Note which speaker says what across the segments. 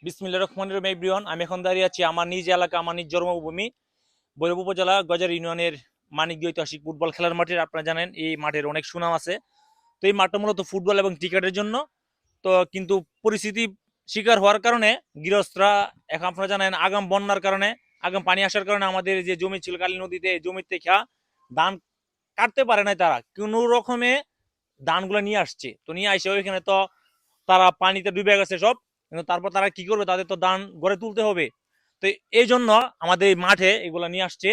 Speaker 1: বিসমিল্লাহির রহমানির রহিম এভরিওয়ান। আমি এখন দাঁড়িয়ে আছি আমার নিজ এলাকা, আমার নিজ জন্মভূমি ভৈরব উপজেলা গজার ইউনিয়নের মানিকদি ঐতিহাসিক ফুটবল খেলার মাঠের। আপনারা জানেন এই মাঠের অনেক সুনাম আছে। তো এই মাঠটা মূলত ফুটবল এবং ক্রিকেটের জন্য। তো কিন্তু পরিস্থিতি শিকার হওয়ার কারণে গৃহস্থরা, এখন আপনারা জানেন আগাম বন্যার কারণে, আগাম পানি আসার কারণে আমাদের যে জমি ছিল কালী নদীতে, জমিতে ধান কাটতে পারে নাই। তারা কোনো রকমে ধানগুলো নিয়ে আসছে, তো নিয়ে আসে ওইখানে তো তারা পানিতে ডুবে গেছে সব। কিন্তু তারপর তারা কি করবে, তাদের তো ধান গড়ে তুলতে হবে। তো এই জন্য আমাদের এই মাঠে এগুলা নিয়ে আসছে।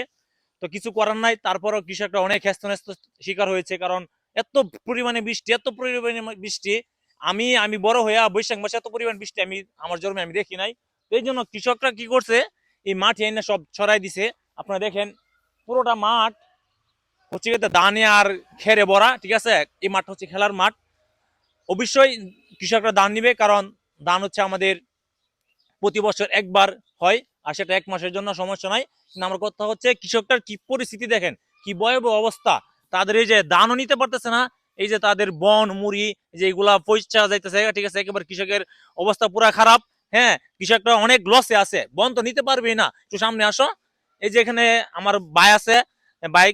Speaker 1: তো কিছু করার নাই, তারপরও কৃষকরা অনেক হেস্তনেস্ত শিকার হয়েছে, কারণ এত পরিমাণে বৃষ্টি, এত পরিমাণে বৃষ্টি। আমি আমি বড় হইয়া বৈশাখ মাসে এত পরিমাণ বৃষ্টি আমি আমার জন্মে আমি দেখি নাই। তো এই জন্য কৃষকরা কি করছে, এই মাঠে এনে সব ছড়াই দিছে। আপনারা দেখেন পুরোটা মাঠ হচ্ছে ধানে আর খেরে ভরা, ঠিক আছে। এই মাঠ হচ্ছে খেলার মাঠ। অবশ্যই কৃষকরা ধান নিবে, কারণ ধান হচ্ছে আমাদের প্রতি বছর একবার হয়, আর সেটা 1 মাসের জন্য, সমস্যা নাই। কিন্তু আমার কথা হচ্ছে কৃষকটার কি পরিস্থিতি দেখেন, কি ভয়াবহ অবস্থা। তাদের এই যে ধানও নিতে পারতেছে না, এই যে তাদের বন মুড়ি যে এগুলা পয়সা যাইতেছে, ঠিক আছে, একেবারে কৃষকের অবস্থা পুরা খারাপ। হ্যাঁ, কৃষকরা অনেক লসে আছে, বন তো নিতে পারবেই না। একটু সামনে আসো। এই যে এখানে আমার ভাই আছে, ভাই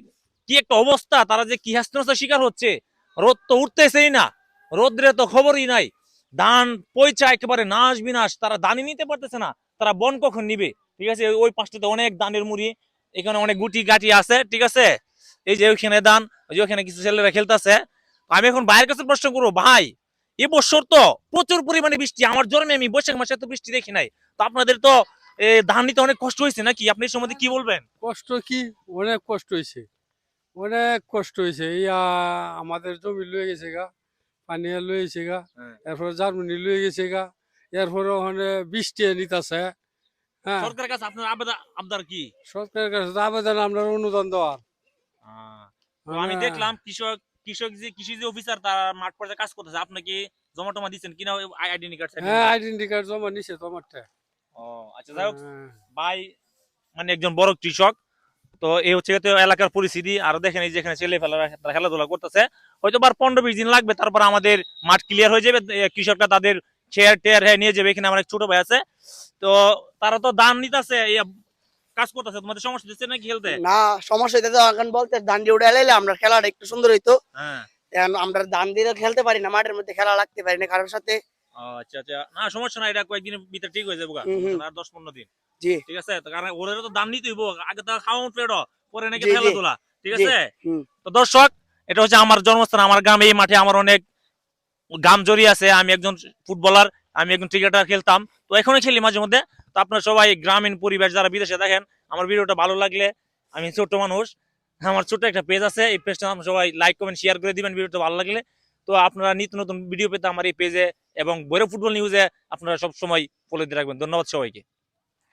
Speaker 1: কি একটা অবস্থা, তারা যে কি হেস্তনেস্তার শিকার হচ্ছে। রোদ তো উঠতেছেই না, রোদ্রে তো খবরই নাই। ধান পয়সা একেবারে নাশ বিনাশ, তারা ধানই নিতে পারতেছে না। তারা বন কখন নিবে, ঠিক আছে। ওই পাশটাতে অনেক ধানের মুড়ি, এখানে অনেক গুটি গাটি আছে, ঠিক আছে। এই যে ওইখানে ধান, ওই যে ওখানে কিছু ছেলেরা খেলতেছে। আমি এখন ভাইয়ের কাছে প্রশ্ন করবো, ভাই এবছর তো প্রচুর পরিমাণে বৃষ্টি, আমার জন্মে আমি বৈশাখ মাসে এত বৃষ্টি দেখি নাই। তো আপনাদের তো ধান নিতে অনেক কষ্ট হয়েছে নাকি? আপনি এর সম্বন্ধে কি বলবেন?
Speaker 2: কষ্ট কি, অনেক কষ্ট হয়েছে, অনেক কষ্ট হয়েছে। ইয়া আমাদের জমি লয়ে গেছে গা, পানি লয়ে গেছে গা,
Speaker 1: হ্যাঁ।
Speaker 2: এরপরে জার্মানি লয়ে গেছে গা, এরপরে ওখানে বৃষ্টি নিতেছে। হ্যাঁ,
Speaker 1: সরকারের কাছে আপনার আবদার কি?
Speaker 2: সরকারের কাছে তো আবেদন আমরা অনুদান দেওয়ার
Speaker 1: তো
Speaker 2: মানে।
Speaker 1: আমি দেখলাম কৃষক কৃষক যে কৃষি যে অফিসার তার মাঠ পর্যায়ে কাজ করতেছে, আপনি কি জমা টমা দিচ্ছেন কিনা আইডেন্টি কার্ড সাইডেন্টি
Speaker 2: হ্যাঁ,
Speaker 1: কার্ড?
Speaker 2: আইডেন্টি কার্ড জমা নিছে তোমারটা।
Speaker 1: ও আচ্ছা, যাই হোক।
Speaker 2: হ্যাঁ,
Speaker 1: ভাই মানে একজন বড় কৃষক। তো এই হচ্ছে তো এলাকার পরিস্থিতি। আর দেখেন এই যেখানে ছেলে ফেলারা তারা খেলাধুলা করতেছে, হয়তো বার 15-20 দিন লাগবে, তারপর আমাদের মাঠ ক্লিয়ার হয়ে যাবে। কৃষকরা তাদের চেয়ার টেয়ার হ্যাঁ নিয়ে যাবে। এখানে আমার এক ছোট ভাই আছে, তো তারা তো দান নিতেছে, কাজ করতেছে। তোমাদের সমস্যা দিচ্ছে নাকি খেলতে?
Speaker 3: না, সমস্যা হইতে তো এখন বলতে ধান দিয়ে উঠে এলাইলে আমরা খেলাটা একটু সুন্দর হইতো।
Speaker 1: হ্যাঁ।
Speaker 3: এখন আমরা ধান দিয়ে তো খেলতে পারি না, মাঠের মধ্যে খেলা লাগতে পারি না কারোর সাথে।
Speaker 1: ও আচ্ছা আচ্ছা, না সমস্যা নাই, এটা কয়েকদিনের ভিতরে ঠিক হয়ে যাবে গা।
Speaker 3: হুম হুম।
Speaker 1: আর 10-15 দিন,
Speaker 3: জি
Speaker 1: ঠিক আছে। তো কারণ ওদের তো দাম নিতে হইব, আগে তো খাওয়া পেড়ো, পরে নাকি
Speaker 3: জি জি
Speaker 1: খেলাধুলা, ঠিক
Speaker 3: জি।
Speaker 1: আছে।
Speaker 3: হুম।
Speaker 1: তো দর্শক, এটা হচ্ছে আমার জন্মস্থান, আমার গ্রাম। এই মাঠে আমার অনেক গাম জড়িয়ে আছে। আমি একজন ফুটবলার, আমি একজন ক্রিকেটার, খেলতাম। তো এখনো খেলি মাঝে মধ্যে। তো আপনারা সবাই গ্রামীণ পরিবেশ যারা বিদেশে দেখেন, আমার ভিডিওটা ভালো লাগলে, আমি ছোট্ট মানুষ, আমার ছোট্ট একটা পেজ আছে, এই পেজটা আপনারা সবাই লাইক কমেন্ট শেয়ার করে দিবেন ভিডিওটা ভালো লাগলে। তো আপনারা নিত্য নতুন ভিডিও পেতে আমার এই পেজে এবং বৈরব ফুটবল নিউজে আপনারা সব সময় ফলো দিয়ে রাখবেন। ধন্যবাদ সবাইকে।